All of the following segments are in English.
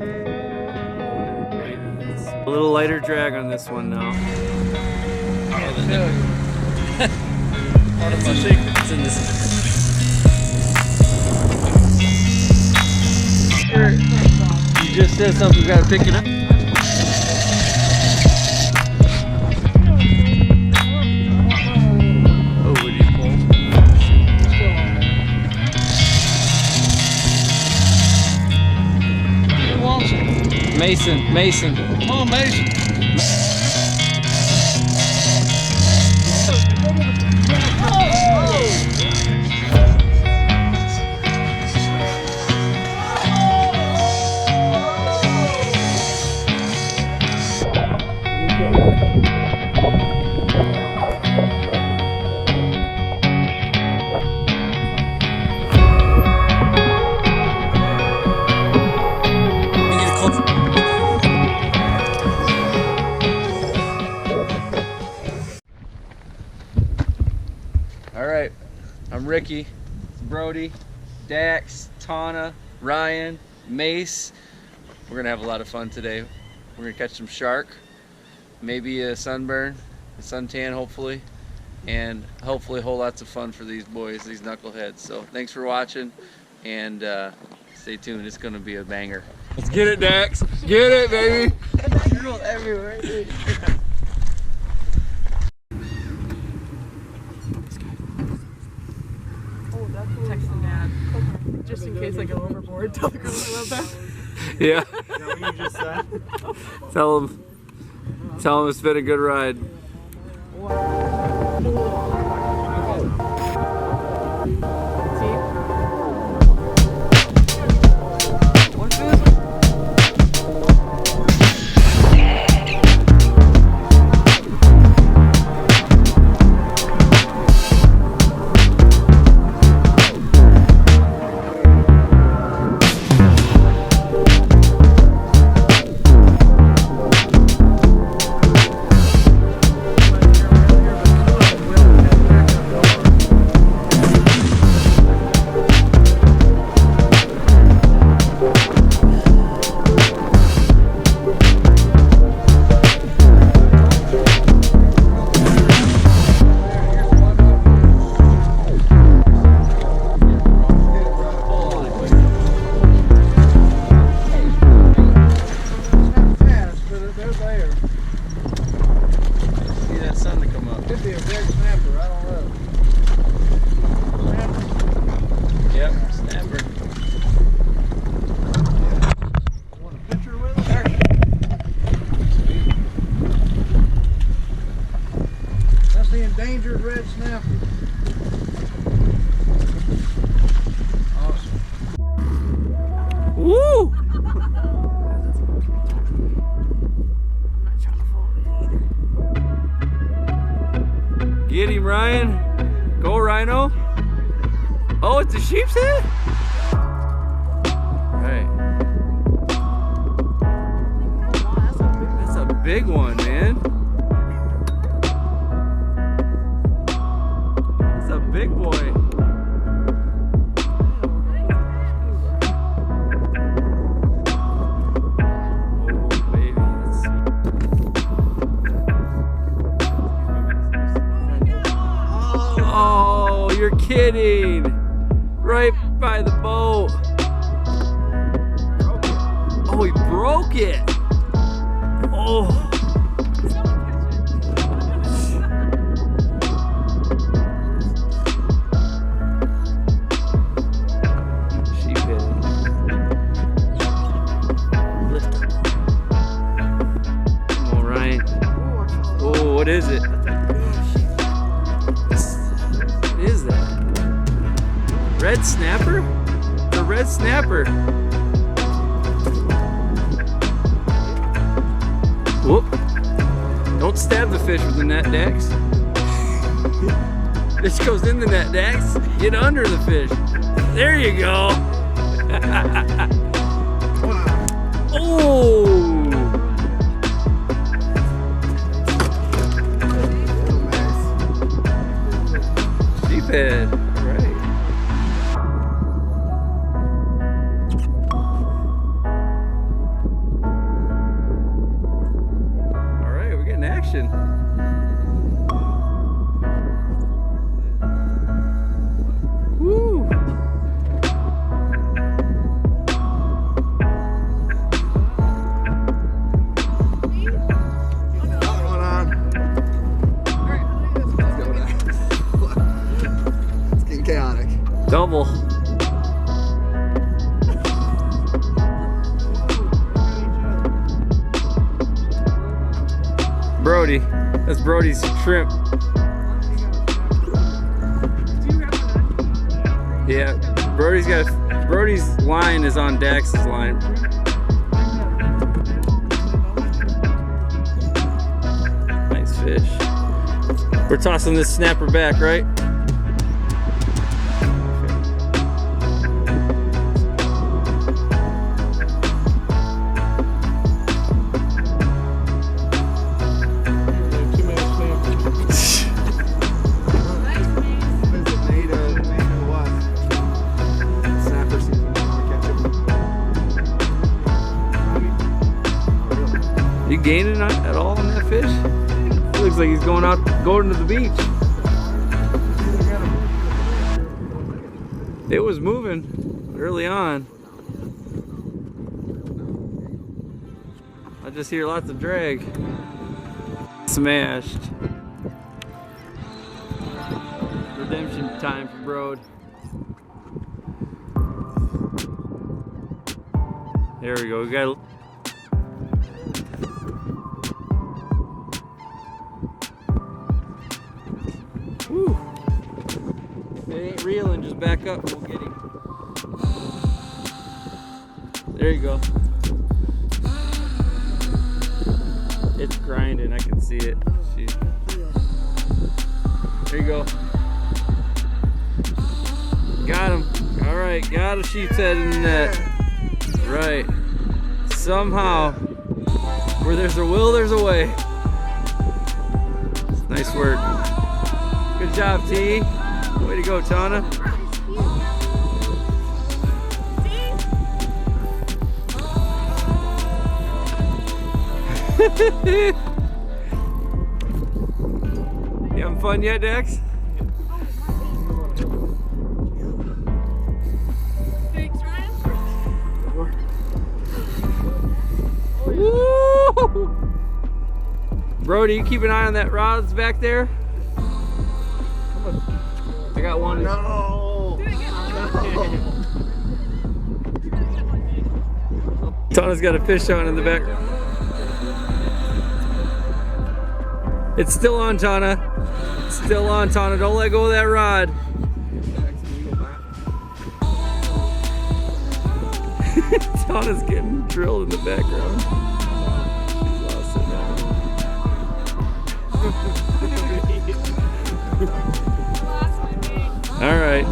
A little lighter drag on this one now. Part of my secret. It's in this. You just said something, we gotta pick it up. Oh, what did you pull? Who wants it? Mason. Come on, Mason. All right, I'm Ricky, Brody, Dax, Tana, Ryan, Mace. We're gonna have a lot of fun today. We're gonna catch some shark, maybe a sunburn, a suntan hopefully, and hopefully a whole lots of fun for these boys, these knuckleheads. So thanks for watching, and stay tuned, it's gonna be a banger. Let's get it, Dax. Get it, baby. Girls everywhere, dude. Text the dad. Just in case I go overboard. Tell the girls I love them. Yeah. Is that what you just said? Tell him it's been a good ride. Endangered red snapper. Awesome. Woo! Get him, Ryan. Go, Rhino. Oh, it's a sheepshead? Right. That's a big one, man. Big boy. Oh, baby. Oh, you're kidding. Right by the boat. Oh, he broke it. Oh. What is it? What is that? Red snapper? The red snapper. Whoop. Don't stab the fish with the net, Dax. This goes in the net, Dax. Get under the fish. There you go. Oh! Sheephead, right. Brody. That's Brody's shrimp. Yeah, Brody's line is on Dax's line. Nice fish. We're tossing this snapper back, right? You gaining at all on that fish? It looks like he's going to the beach. It was moving early on. I just hear lots of drag. Smashed. Redemption time for Brody. There we go. We got. Woo. If it ain't reeling, just back up and we'll get him. There you go. It's grinding, I can see it. Jeez. There you go. Got him. Alright, got a sheepshead in the net. Right. Somehow, where there's a will, there's a way. Nice work. Good job, T. Way to go, Tana. You having fun yet, Dex? Thanks, Ryan. Woo! Brody, you keep an eye on that rod that's back there. I got one. No. Tana's got a fish on in the back. It's still on, Tana. It's still on, Tana. Don't let go of that rod. Tana's getting drilled in the background. She's lost it now. All right.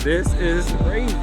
This is crazy.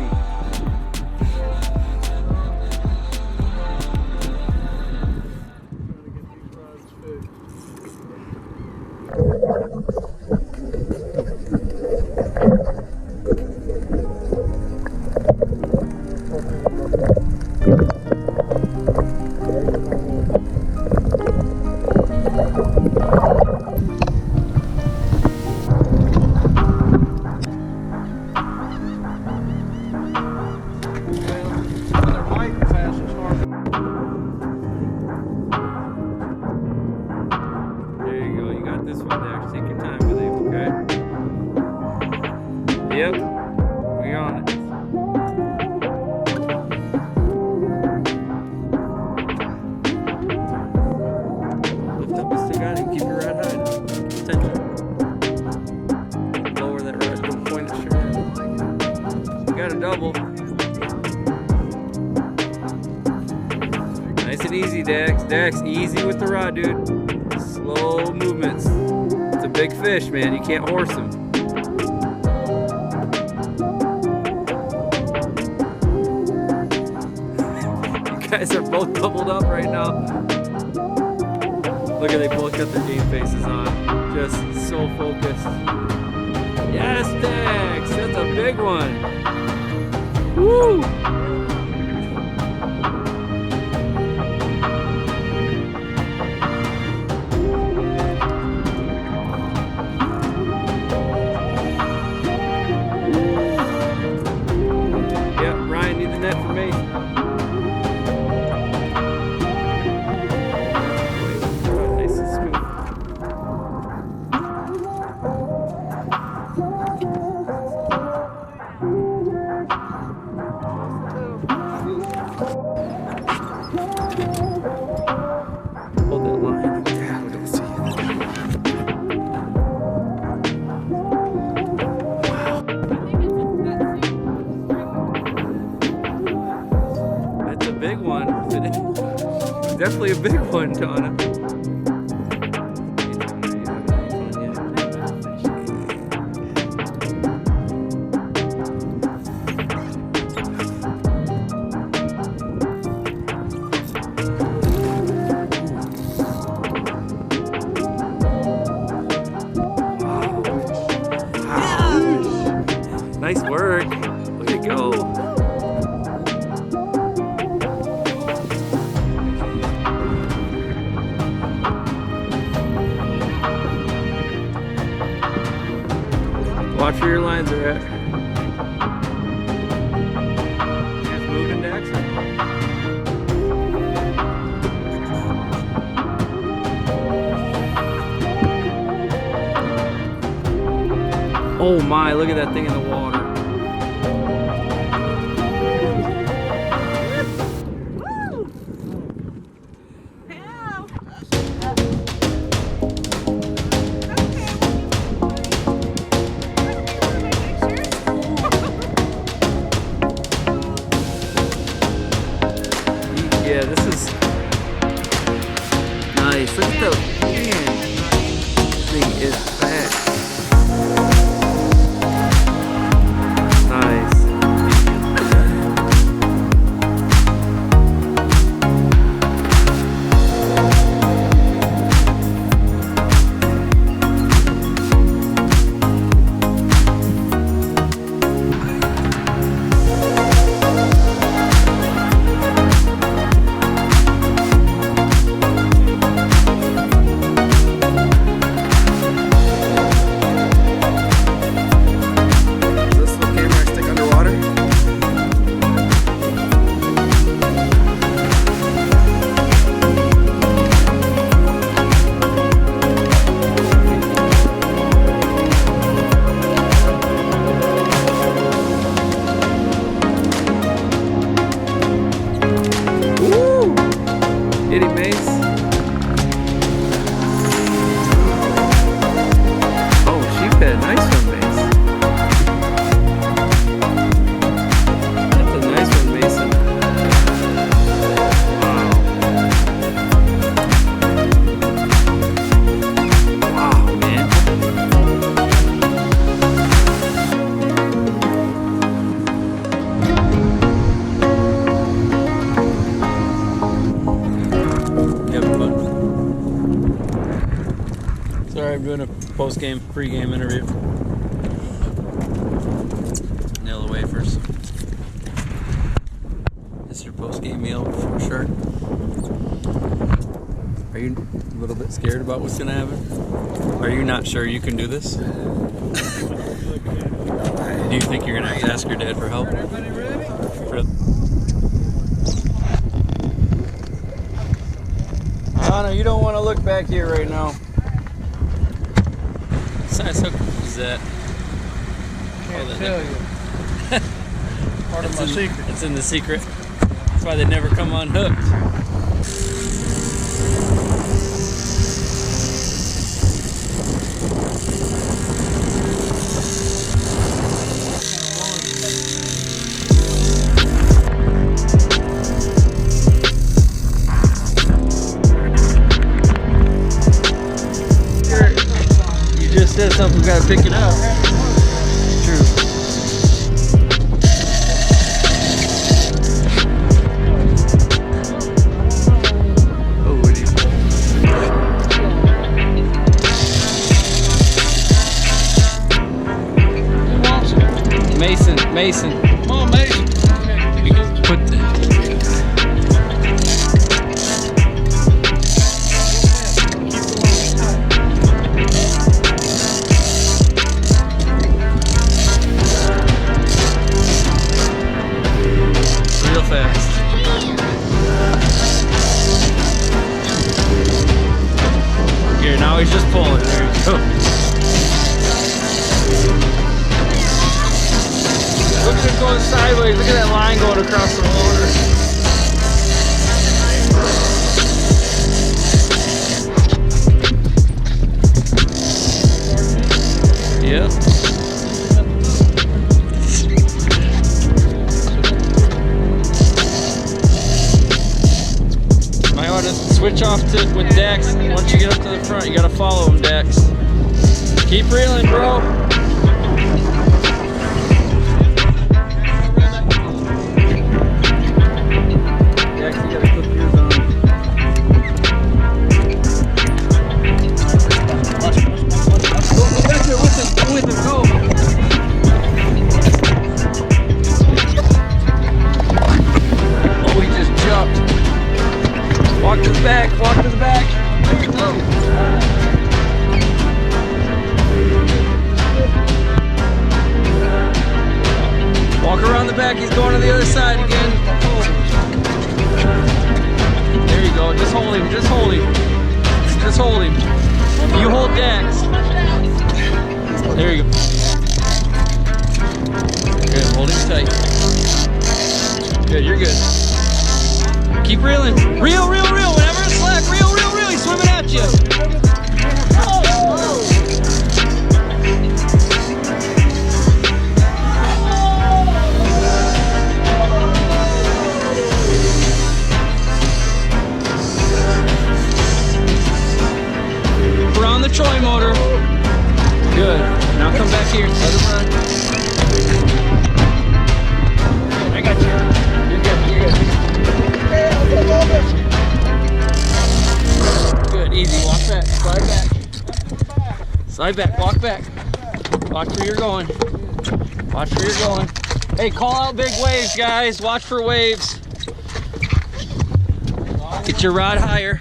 Yep, we on it. Lift up, you still got it. Keep your rod high. Tension. Lower that rod. Don't point it straight. You got a double. Nice and easy, Dax. Dax, easy with the rod, dude. Slow movements. It's a big fish, man. You can't horse him. Guys are both doubled up right now. Look at, they both got their game faces on. Just so focused. Yes, Dex! That's a big one. Woo! Yep, Ryan, need the net for me. definitely a big one, Tana. Nice work. Way to go. Watch where your lines are at. Just moving, Dax. Oh my, look at that thing in the water. Yeah, this is nice. Look at the man. This thing is fat. Nice. Get him, Mace. Oh, sheephead. Nice one, Mace. That's a nice one, Mason. Wow. Wow, man. Sorry, I'm doing a post-game, pre-game interview. Nail the wafers. This is your post-game meal before shark. Are you a little bit scared about what's gonna happen? Are you not sure you can do this? Do you think you're gonna have to ask your dad for help? Everybody ready? Anna, you don't want to look back here right now. Size hook is that? Can't tell you. Part of my secret. It's in the secret. That's why they never come unhooked. You just said something, gotta pick it up. True. Oh, what do you Mason. Come on, Mason. We can put the real fast. Here, now he's just pulling. There you go. Look at it going sideways. Look at that line going across the water. Yep. Might want to Switch off with Dax. Once you get up to the front, you gotta follow him, Dax. Keep reeling, bro. Dax, you gotta clip yours on. Go with him, go. Oh, he just jumped. Walk to the back, walk to the back. There you go. Walk around the back, he's going to the other side again. There you go, just hold him, just hold him. Just hold him. You hold Dax. There you go. Good, hold him tight. Good, you're good. Keep reeling. Reel, reel, reel. Whenever it's slack, reel, reel, reel. He's swimming at you. Around the trolley motor. Good. Now come back here. Let him run. I got you. You're good. You're good. Good. Easy. Walk back. Slide back. Slide back. Walk back. Watch where you're going. Watch where you're going. Hey, call out big waves, guys. Watch for waves. Get your rod higher.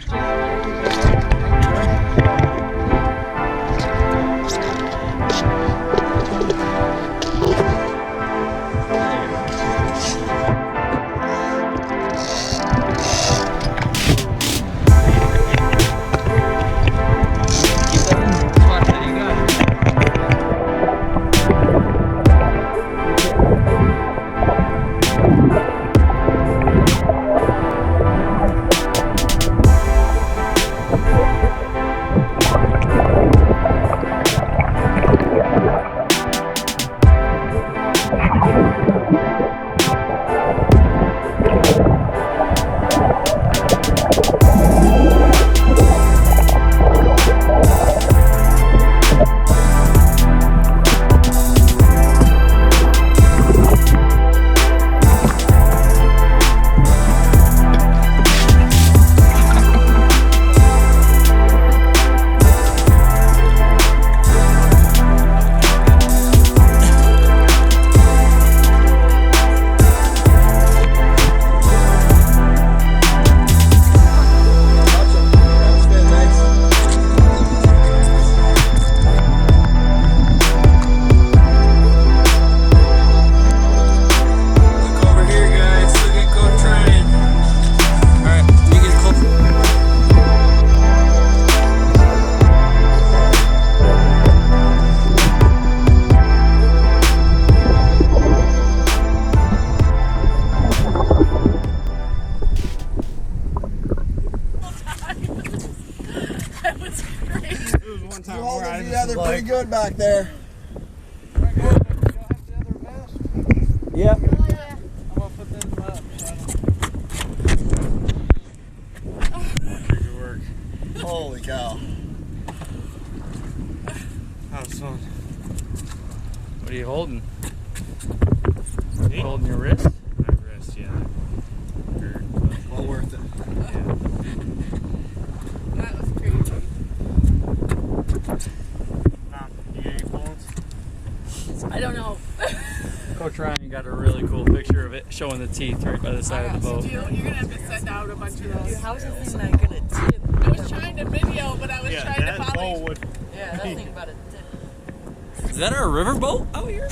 Pretty good back there. Yep. I'm gonna put that in the lap. Good work. Holy cow. That was fun. What are you holding? You holding your wrist? My wrist, yeah. Well worth it. That was crazy. You get any phones? I don't know. Coach Ryan got a really cool picture of it showing the teeth right by the side of the boat. You're gonna have to send out a bunch of those. Dude, how's this thing not gonna tip? I was trying to video, but I was trying to that follow. boat would. Yeah, that thing about to tip. Is that our river boat out here?